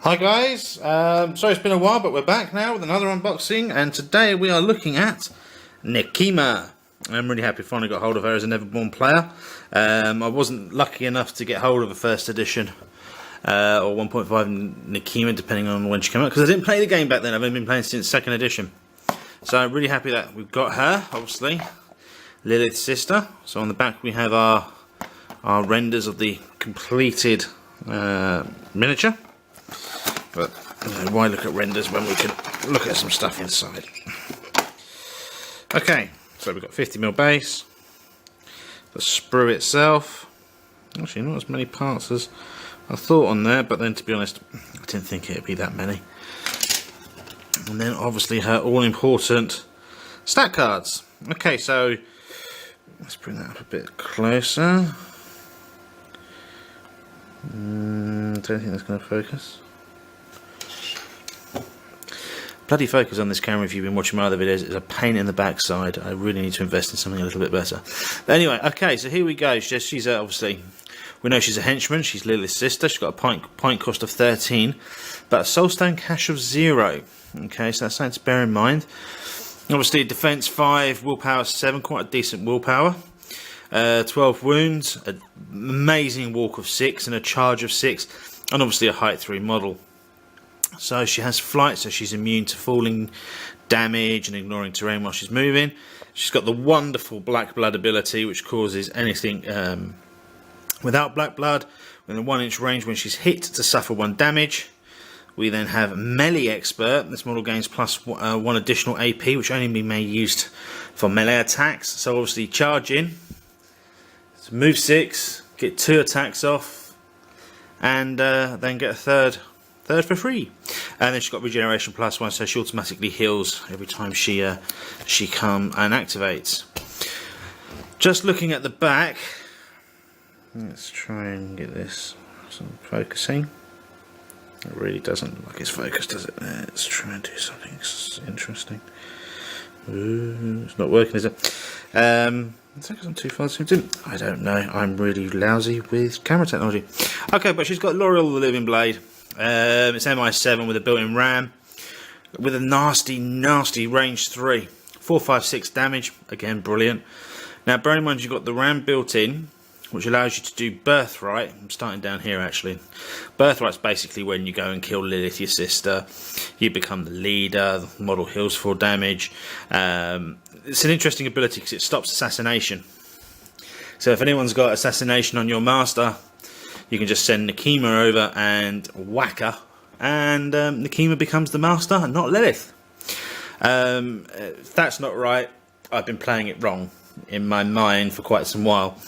Hi guys, sorry it's been a while, but we're back now with another unboxing, and today we are looking at Nekima. I'm really happy I finally got hold of her as a Neverborn player. I wasn't lucky enough to get hold of a first edition or 1.5 Nekima, depending on when she came out, because I didn't play the game back then. I've only been playing since second edition. So I'm really happy that we've got her, obviously, Lilith's sister. So on the back we have our renders of the completed miniature. But why look at renders when we can look at some stuff inside? Okay, so we've got 50mm base, the sprue itself. Actually, not as many parts as I thought on there, but then to be honest, I didn't think it'd be that many. And then obviously her all-important stat cards. Okay, so let's bring that up a bit closer. Don't think that's going to focus. Bloody focus on this camera, if you've been watching my other videos, is a pain in the backside. I really need to invest in something a little bit better. But anyway, okay, so here we go. She's obviously, we know she's a henchman. She's Lilith's sister. She's got a point cost of 13, but a soulstone cash of 0. Okay, so that's something to bear in mind. Obviously, defense 5, willpower 7, quite a decent willpower. 12 wounds, an amazing walk of 6, and a charge of 6, and obviously a height 3 model. So she has flight, so she's immune to falling damage and ignoring terrain while she's moving. She's got the wonderful black blood ability, which causes anything without black blood within a 1-inch range when she's hit to suffer 1 damage. We then have melee expert. This model gains plus 1 additional AP, which only may be used for melee attacks. So obviously charge in, so move 6, get 2 attacks off, and then get a third for free. And then she's got regeneration plus 1, so she automatically heals every time she come and activates. Just looking at the back, let's try and get this some focusing. It really doesn't look like it's focused, does it? Let's try and do something interesting. Ooh, it's not working, is it? Is that because I'm too far zoomed in? I don't know. I'm really lousy with camera technology. Okay, but she's got L'Oreal the Living Blade. It's MI7 with a built-in RAM, with a nasty range 3, 456 damage. Again, brilliant. Now, bear in mind you've got the RAM built in, which allows you to do Birthright. I'm starting down here actually. Birthright's basically when you go and kill Lilith, your sister. You become the leader. The model heals 4 damage. It's an interesting ability because it stops assassination. So if anyone's got assassination on your master, you can just send Nekima over and whack her, and Nekima becomes the master and not Lilith. If that's not right, I've been playing it wrong in my mind for quite some while.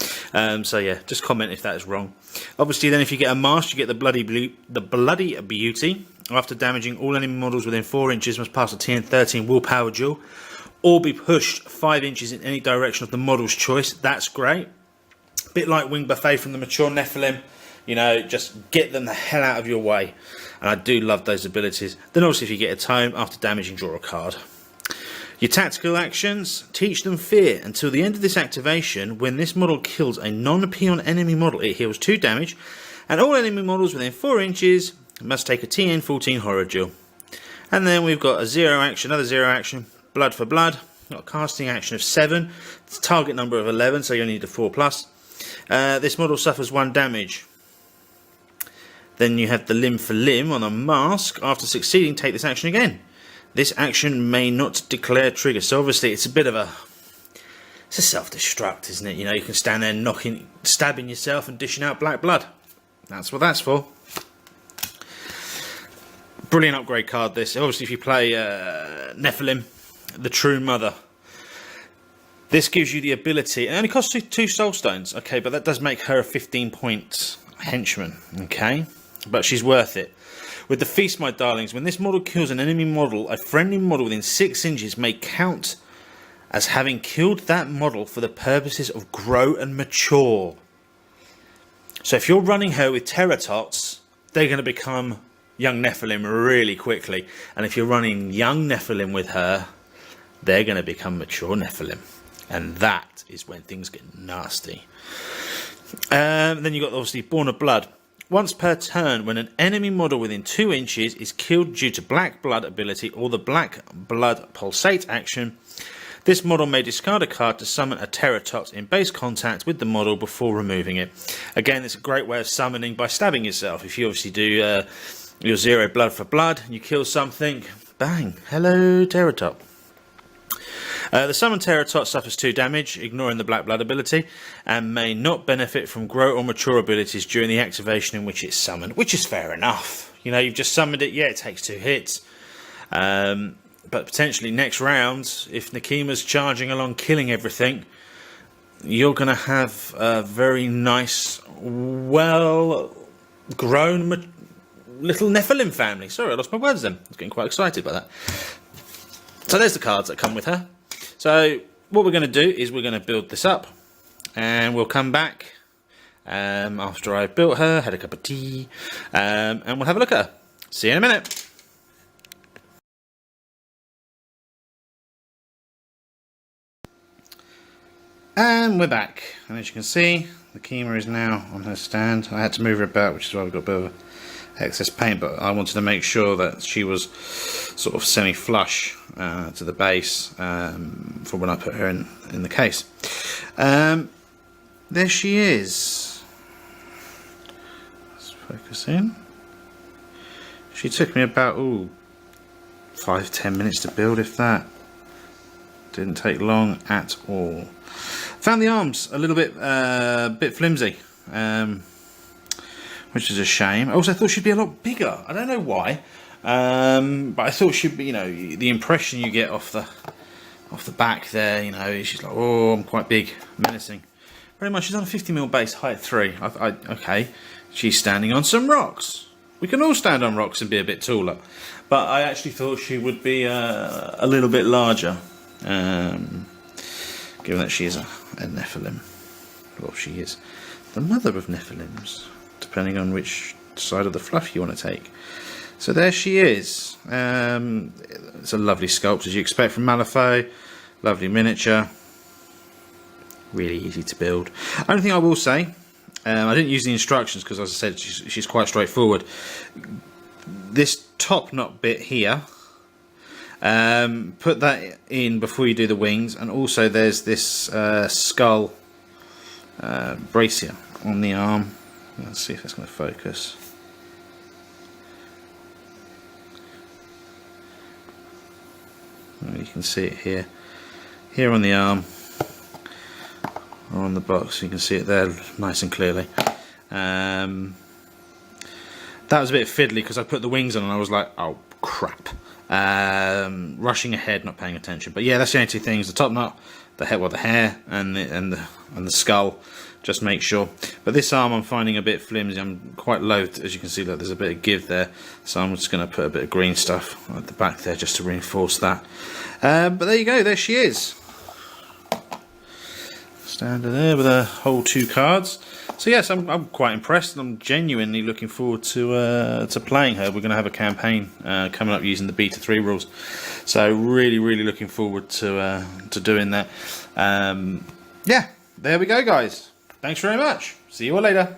So yeah, just comment if that is wrong. Obviously then if you get a mask, you get the bloody beauty. After damaging all enemy models within 4 inches, must pass a TN13 willpower duel, or be pushed 5 inches in any direction of the model's choice. That's great. Bit like Wing Buffet from the mature Nephilim. You know, just get them the hell out of your way. And I do love those abilities. Then obviously if you get a tome, after damaging, draw a card. Your tactical actions, teach them fear. Until the end of this activation, when this model kills a non-peon enemy model, it heals 2 damage. And all enemy models within 4 inches must take a TN14 horror duel. And then we've got a 0 action, another 0 action, blood for blood. Got a casting action of 7. It's a target number of 11, so you'll need a 4+. This model suffers 1 damage. Then you have the limb for limb on a mask. After succeeding, take this action again. This action may not declare trigger. So obviously it's a bit of it's a self-destruct, isn't it? You know, you can stand there stabbing yourself and dishing out black blood. That's what that's for. Brilliant upgrade card this. Obviously if you play Nephilim, the true mother, this gives you the ability, it only costs 2 soul stones, okay, but that does make her a 15-point henchman, okay? But she's worth it. With the feast, my darlings, when this model kills an enemy model, a friendly model within 6 inches may count as having killed that model for the purposes of grow and mature. So if you're running her with Terratots, they're going to become young Nephilim really quickly. And if you're running young Nephilim with her, they're going to become mature Nephilim. And that is when things get nasty. Then you've got obviously Born of Blood. Once per turn, when an enemy model within 2 inches is killed due to Black Blood ability or the Black Blood Pulsate action, this model may discard a card to summon a Terratops in base contact with the model before removing it. Again, it's a great way of summoning by stabbing yourself. If you obviously do your 0 blood for blood, you kill something, bang, hello Terratop. The summoned Terratops suffers 2 damage, ignoring the Black Blood ability, and may not benefit from Grow or Mature abilities during the activation in which it's summoned, which is fair enough. You know, you've just summoned it, yeah, it takes 2 hits. But potentially next round, if Nekima's charging along killing everything, you're going to have a very nice, well-grown little Nephilim family. Sorry, I lost my words then. I was getting quite excited by that. So there's the cards that come with her. So what we're going to do is we're going to build this up, and we'll come back after I've built her, had a cup of tea, and we'll have a look at her. See you in a minute. And we're back, and as you can see, Nekima is now on her stand. I had to move her about, which is why we've got a bit of excess paint, but I wanted to make sure that she was sort of semi-flush to the base for when I put her in the case. There she is. Let's focus in. She took me about 5-10 minutes to build, if that. Didn't take long at all. Found the arms a little bit flimsy, which is a shame. I also thought she'd be a lot bigger. I don't know why, but I thought she'd be. You know, the impression you get off the back there. You know, she's like, oh, I'm quite big, menacing. Very much. She's on a 50mm base, height 3. Okay, she's standing on some rocks. We can all stand on rocks and be a bit taller, but I actually thought she would be a little bit larger. Given that she is a Nephilim. Well, she is the mother of Nephilims, depending on which side of the fluff you want to take. So there she is. It's a lovely sculpt, as you expect from Malifaux. Lovely miniature. Really easy to build. Only thing I will say, I didn't use the instructions because, as I said, she's quite straightforward. This top knot bit here, put that in before you do the wings, and also there's this skull bracer on the arm. Let's see if that's going to focus. You can see it here on the arm, or on the box. You can see it there nice and clearly. That was a bit fiddly because I put the wings on and I was like, oh crap. Rushing ahead, not paying attention. But yeah, that's the only 2 things: the top knot, the hair, and the skull. Just make sure. But this arm I'm finding a bit flimsy. I'm quite low, as you can see. Look, there's a bit of give there, so I'm just going to put a bit of green stuff at the back there just to reinforce that. But there you go. There she is. Standing there with her whole 2 cards. So yes, I'm quite impressed, and I'm genuinely looking forward to playing her. We're going to have a campaign coming up using the Beta 3 rules, so really looking forward to doing that. Yeah, there we go, guys. Thanks very much. See you all later.